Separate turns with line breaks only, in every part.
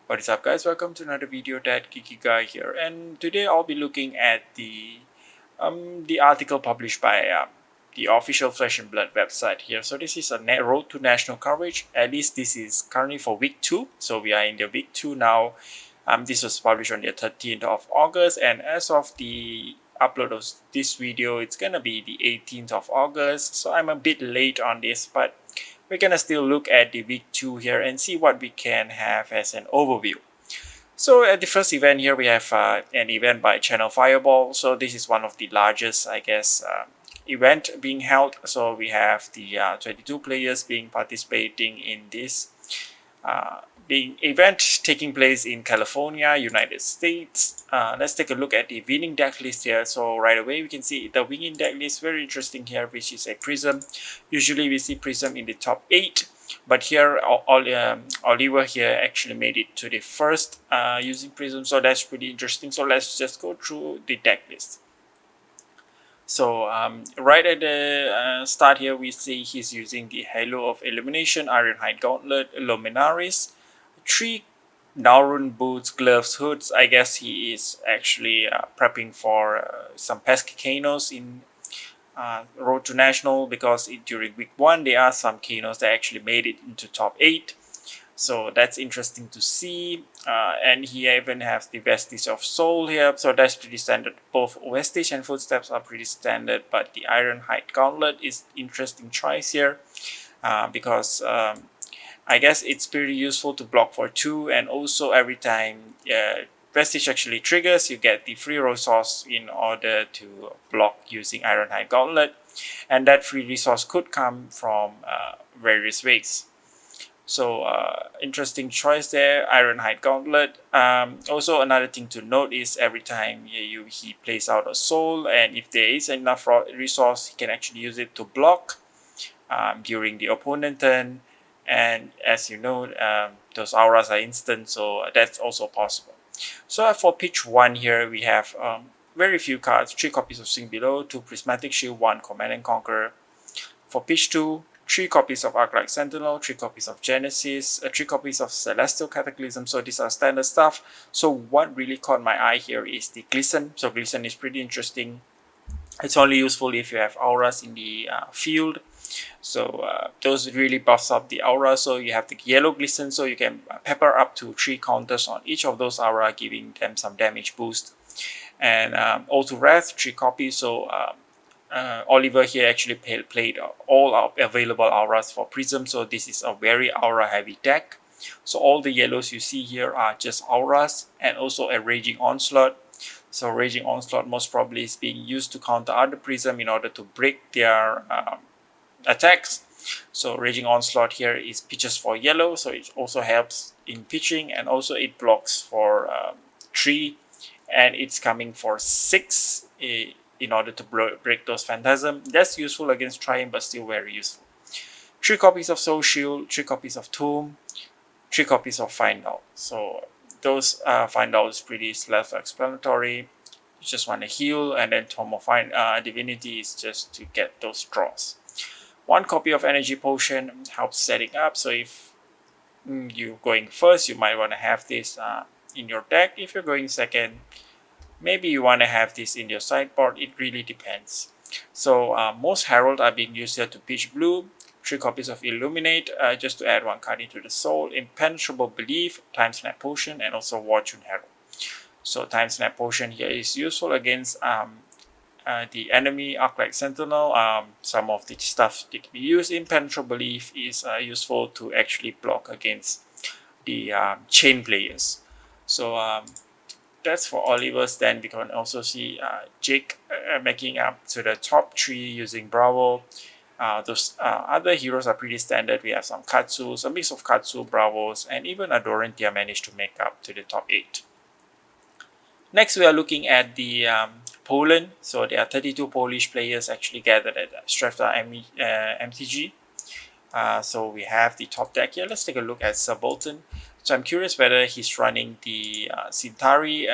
What is up, guys? Welcome to another video. That Geeky guy here, and today I'll be looking at the article published by the official Flesh and Blood website here. So this is a road to national coverage. At least this is currently for week 2. So we are in the week 2 now. This was published on the 13th of August, and as of the upload of this video, it's gonna be the 18th of August. So I'm a bit late on this, but we're gonna still look at the week 2 here and see what we can have as an overview. So at the first event here, we have an event by Channel Fireball. So this is one of the largest, I guess, event being held. So we have the 22 players being participating in this being event taking place in California, United States. Let's take a look at the winning deck list here. So right away we can see the winning deck list, very interesting here, which is a Prism. Usually we see Prism in the top 8, but here Oliver here actually made it to the first using Prism, so that's pretty interesting. So let's just go through the deck list. So right at the start here, we see he's using the Halo of Illumination, Ironhide Gauntlet, Luminaris, 3 Naurun boots, gloves, hoods. I guess he is actually prepping for some pesky Kanos in Road to National, because during week 1 there are some Kanos that actually made it into top 8. So that's interesting to see. And he even has the Vestige of Soul here, so that's pretty standard. Both Vestige and Footsteps are pretty standard, but the Ironhide Gauntlet is interesting choice here because I guess it's pretty useful to block for 2, and also every time Vestige actually triggers, you get the free resource in order to block using Ironhide Gauntlet, and that free resource could come from various ways. So interesting choice there, Ironhide Gauntlet. Also another thing to note is every time he plays out a soul, and if there is enough resource, he can actually use it to block during the opponent turn. And as you know, those auras are instant, so that's also possible. So for pitch 1 here, we have very few cards, 3 copies of Sing Below, 2 Prismatic Shield, 1 Command and Conquer. For pitch 2, 3 copies of Arclight Sentinel, 3 copies of Genesis, 3 copies of Celestial Cataclysm. So these are standard stuff. So what really caught my eye here is the Glisten. So Glisten is pretty interesting. It's only useful if you have auras in the field. So those really buffs up the aura. So you have the yellow Glisten, so you can pepper up to 3 counters on each of those aura, giving them some damage boost. And also Wrath, 3 copies. So Oliver here actually played all available auras for Prism, so this is a very aura heavy deck. So all the yellows you see here are just auras, and also a Raging Onslaught. So Raging Onslaught most probably is being used to counter other Prism in order to break their attacks. So Raging Onslaught here is pitches for yellow, so it also helps in pitching, and also it blocks for 3, and it's coming for 6 in order to break those Phantasm. That's useful against Triumph, but still very useful. 3 copies of Soul Shield, 3 copies of Tomb, 3 copies of Find Out. So those Find Out is pretty self-explanatory. You just want to heal, and then Tome of Divinity is just to get those draws. 1 copy of Energy Potion helps setting up. So if you're going first, you might want to have this in your deck. If you're going second, maybe you want to have this in your sideboard. It really depends. So most Herald are being used here to pitch blue. 3 copies of Illuminate, just to add 1 card into the soul. Impenetrable Belief, Time Snap Potion, and also Fortune Herald. So Time Snap Potion here is useful against the enemy Arclight Sentinel. Some of the stuff that can be used. Impenetrable Belief is useful to actually block against the chain players. So that's for Oliver's. Then we can also see Jake making up to the top 3 using Bravo. Those other heroes are pretty standard. We have some Katsu, a mix of Katsu, Bravos, and even Adorantia managed to make up to the top 8. Next, we are looking at the Poland. So there are 32 Polish players actually gathered at Strefta MTG. So we have the top deck here. Let's take a look at Subaltern. So I'm curious whether he's running the Centauri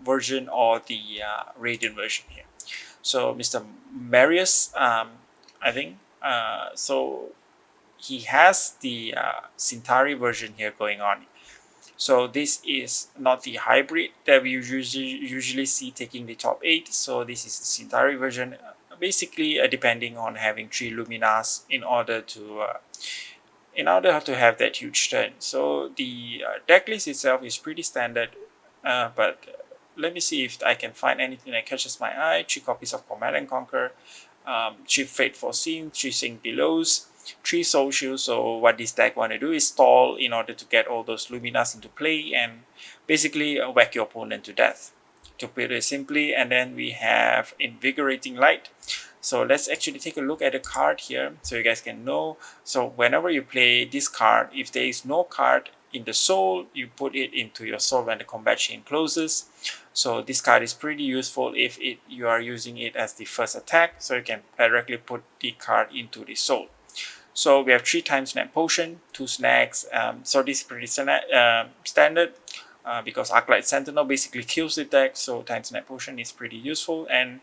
version or the Radiant version here. So Mr. Marius, I think, so he has the Centauri version here going on. So this is not the hybrid that we usually see taking the top 8. So this is the Centauri version, basically depending on having 3 Luminas in order to have that huge turn. So the deck list itself is pretty standard, but let me see if I can find anything that catches my eye. 3 copies of Command and Conquer, 3 Fate Foreseen, 3 Sink Belows, 3 Soul Shields. So what this deck want to do is stall in order to get all those Luminas into play and basically whack your opponent to death, to put it simply. And then we have Invigorating Light. So let's actually take a look at the card here so you guys can know. So whenever you play this card, if there is no card in the soul, you put it into your soul when the combat chain closes. So this card is pretty useful if you are using it as the first attack, so you can directly put the card into the soul. So we have 3 times Snap Potion, 2 snacks. So this is pretty standard because Arclight Sentinel basically kills the deck, so times Snap Potion is pretty useful, and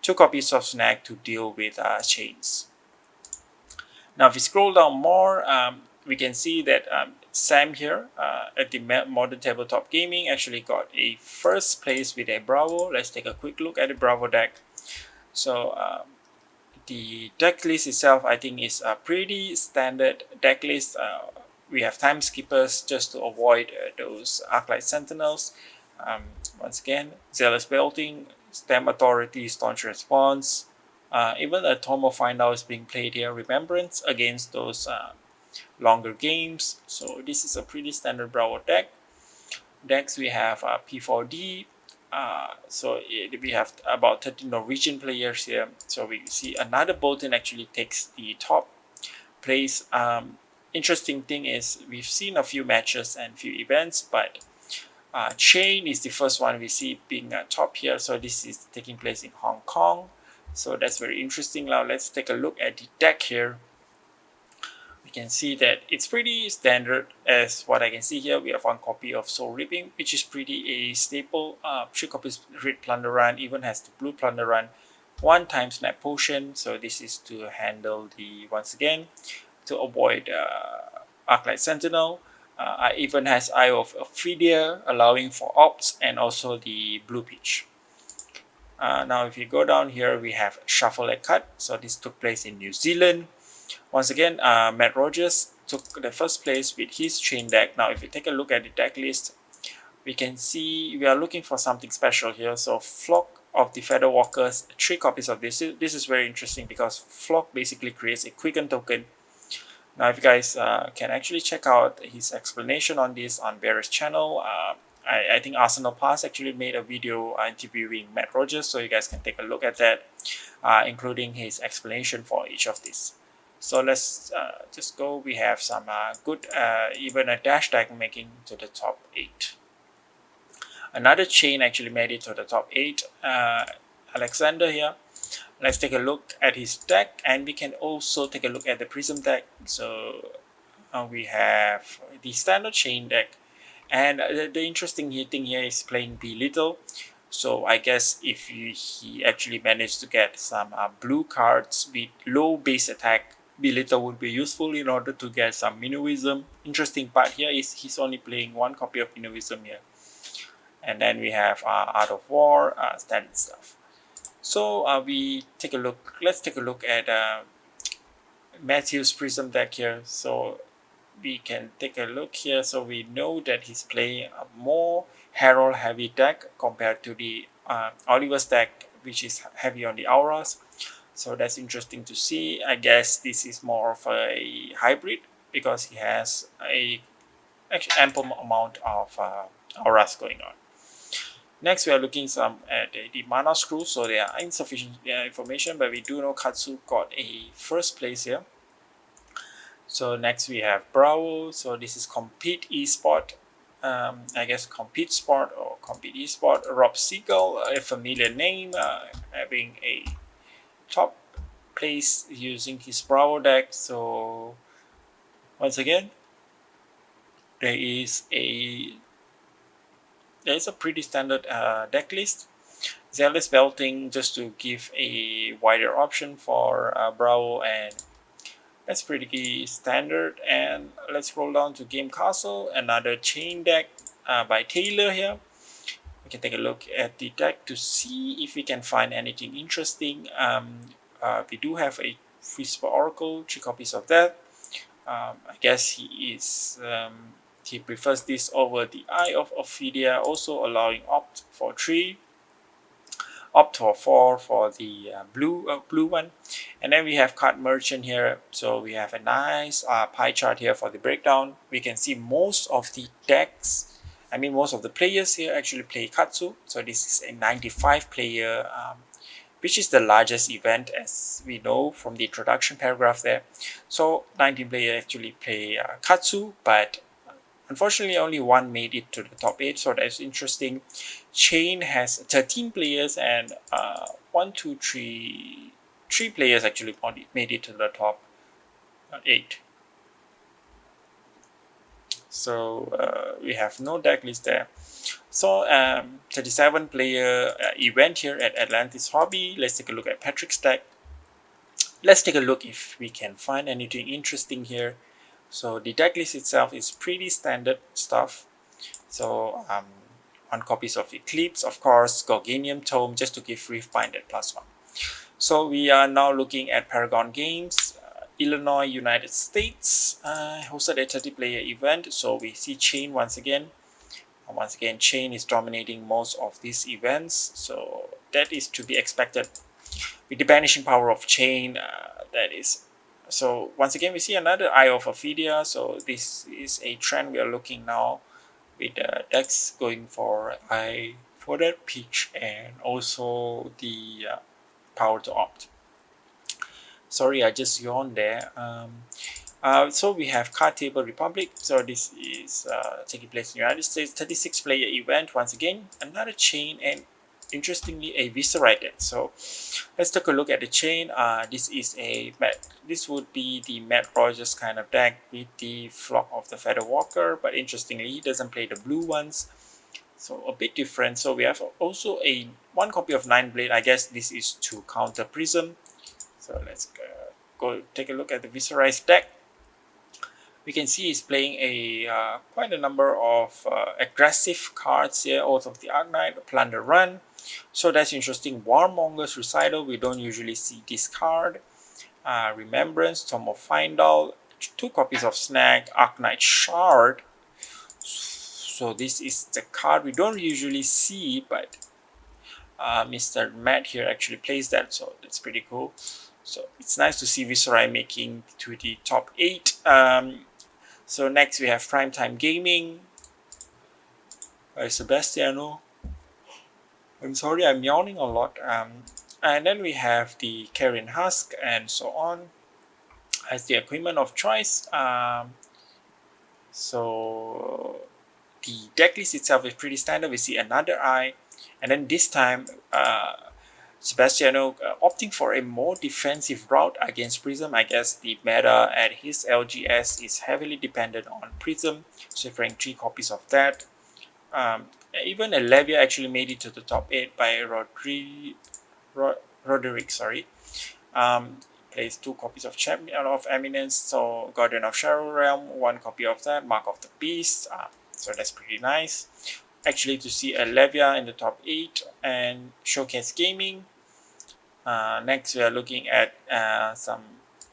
2 copies of snack to deal with chains. Now if we scroll down more, we can see that Sam here at the Modern Tabletop Gaming actually got a first place with a Bravo. Let's take a quick look at the Bravo deck. So the deck list itself, I think, is a pretty standard deck list. We have Time Skippers just to avoid those Arclight Sentinels. Once again, Zealous Belting, Stem Authority, Staunch Response. Even a Tome of Findout is being played here. Remembrance against those longer games. So this is a pretty standard Bravo deck. Next we have P4D. So we have about 13 Norwegian players here. So we see another Bolton actually takes the top place. Interesting thing is we've seen a few matches and few events, but Chain is the first one we see being top here. So this is taking place in Hong Kong. So that's very interesting. Now let's take a look at the deck here. We can see that it's pretty standard as what I can see here. We have 1 copy of Soul Reaping, which is pretty a staple. 3 copies Red Plunder Run, even has the Blue Plunder Run. 1 times Snap Potion. So this is to handle once again, to avoid Arclight Sentinel. Even has Eye of Ophidia, allowing for ops, and also the Blue Pitch. Now if you go down here, we have Shuffle and Cut. So this took place in New Zealand. Once again, Matt Rogers took the first place with his Chain deck. Now if you take a look at the deck list, we can see we are looking for something special here. So Flock of the Feather Walkers, 3 copies of this. This is very interesting because Flock basically creates a Quicken token. Now if you guys can actually check out his explanation on this on Bear's channel. I think Arsenal Pass actually made a video interviewing Matt Rogers, so you guys can take a look at that, including his explanation for each of these. So let's just go. We have some good, even a dash deck making to the top 8. Another Chain actually made it to the top 8. Alexander here. Let's take a look at his deck, and we can also take a look at the Prism deck. So we have the standard Chain deck, and the interesting thing here is playing Belittle. So I guess if he actually managed to get some blue cards with low base attack, Belittle would be useful in order to get some Minuism. Interesting part here is he's only playing 1 copy of Minuism here. And then we have Art of War, standard stuff. So we take a look. Let's take a look at Matthew's Prism deck here. So we can take a look here. So we know that he's playing a more Herald heavy deck compared to the Oliver's deck, which is heavy on the auras. So that's interesting to see. I guess this is more of a hybrid because he has a ample amount of auras going on. Next, we are looking at the Mana Screw. So there are insufficient information, but we do know Katsu got a first place here. So next we have Bravo. So this is Compete Esport. I guess Compete Sport or Compete Esport. Rob Siegel, a familiar name, having a top place using his Bravo deck. So once again, there is a pretty standard deck list. Zealous Belting just to give a wider option for Bravo, and That's pretty standard. And let's scroll down to Game Castle, another chain deck by Taylor here. We can take a look at the deck to see if we can find anything interesting. We do have a Whisper Oracle, 3 copies of that. I guess he prefers this over the Eye of Ophidia, also allowing opt for 3, opt for 4 for the blue one. And then we have Card Merchant here. So we have a nice pie chart here for the breakdown. We can see most of the decks, most of the players here actually play Katsu. So this is a 95 player, which is the largest event, as we know from the introduction paragraph there. So 19 players actually play Katsu, but unfortunately only one made it to the top 8, so that's interesting. Chain has 13 players, and 3 players actually made it to the top 8. So we have no deck list there. So 37 player event here at Atlantis Hobby. Let's take a look at Patrick's deck. Let's take a look if we can find anything interesting here. So the deck list itself is pretty standard stuff. So 1 copies of Eclipse, of course, Gorganium Tome, just to give Reef Binded +1. So we are now looking at Paragon Games, Illinois, United States, hosted a 30 player event. So we see Chain once again. Once again, Chain is dominating most of these events, so that is to be expected. With the banishing power of Chain, that is. So once again, we see another Eye of Ophidia. So this is a trend we are looking now, with decks going for Eye for that pitch, and also the power to opt. Sorry, I just yawned there. So we have Card Table Republic. So this is taking place in the United States, 36 player event. Once again, another chain, and interestingly a Viscerai deck. So let's take a look at the chain. This would be the Matt Rogers kind of deck with the Flock of the Feather Walker, but interestingly he doesn't play the blue ones, so a bit different. So we have also a 1 copy of Nine Blade. I guess this is to counter Prism. So let's go take a look at the Viscerai's deck. We can see he's playing quite a number of aggressive cards here. Oath of the Arcanite, Plunder Run. So that's interesting. Warmonger's Recital, we don't usually see this card. Remembrance, Tome of Findal, 2 copies of Snag, Arcanite Shard. So this is the card we don't usually see, but Mr. Matt here actually plays that, so that's pretty cool. So it's nice to see Viscerai making to the top 8. So next we have Primetime Gaming by Sebastiano. I'm sorry, I'm yawning a lot. And then we have the Carrion Husk and so on as the equipment of choice. So the deck list itself is pretty standard. We see another Eye, and then this time Sebastiano opting for a more defensive route against Prism. I guess the meta at his LGS is heavily dependent on Prism, so playing 3 copies of that. Even a Levia actually made it to the top 8 by Roderick. Plays 2 copies of Champion of Eminence, so Guardian of Shadow Realm, 1 copy of that, Mark of the Beast. So that's pretty nice. Actually, to see a Levia in the top 8 and Showcase Gaming. Next, we are looking at some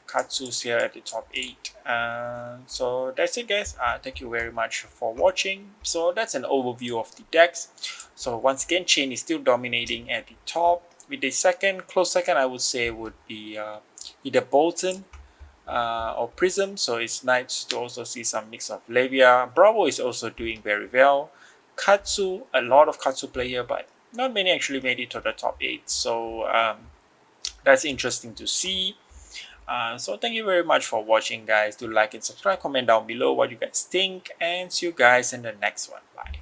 Katsus here at the top 8. So that's it, guys. Thank you very much for watching. So that's an overview of the decks. So once again, Chain is still dominating at the top. With the close second, I would say would be either Bolton or Prism. So it's nice to also see some mix of Levia. Bravo is also doing very well. Katsu, a lot of Katsu player, but not many actually made it to the top 8. So that's interesting to see. So thank you very much for watching, guys. Do like and subscribe, comment down below what you guys think, and see you guys in the next one. Bye.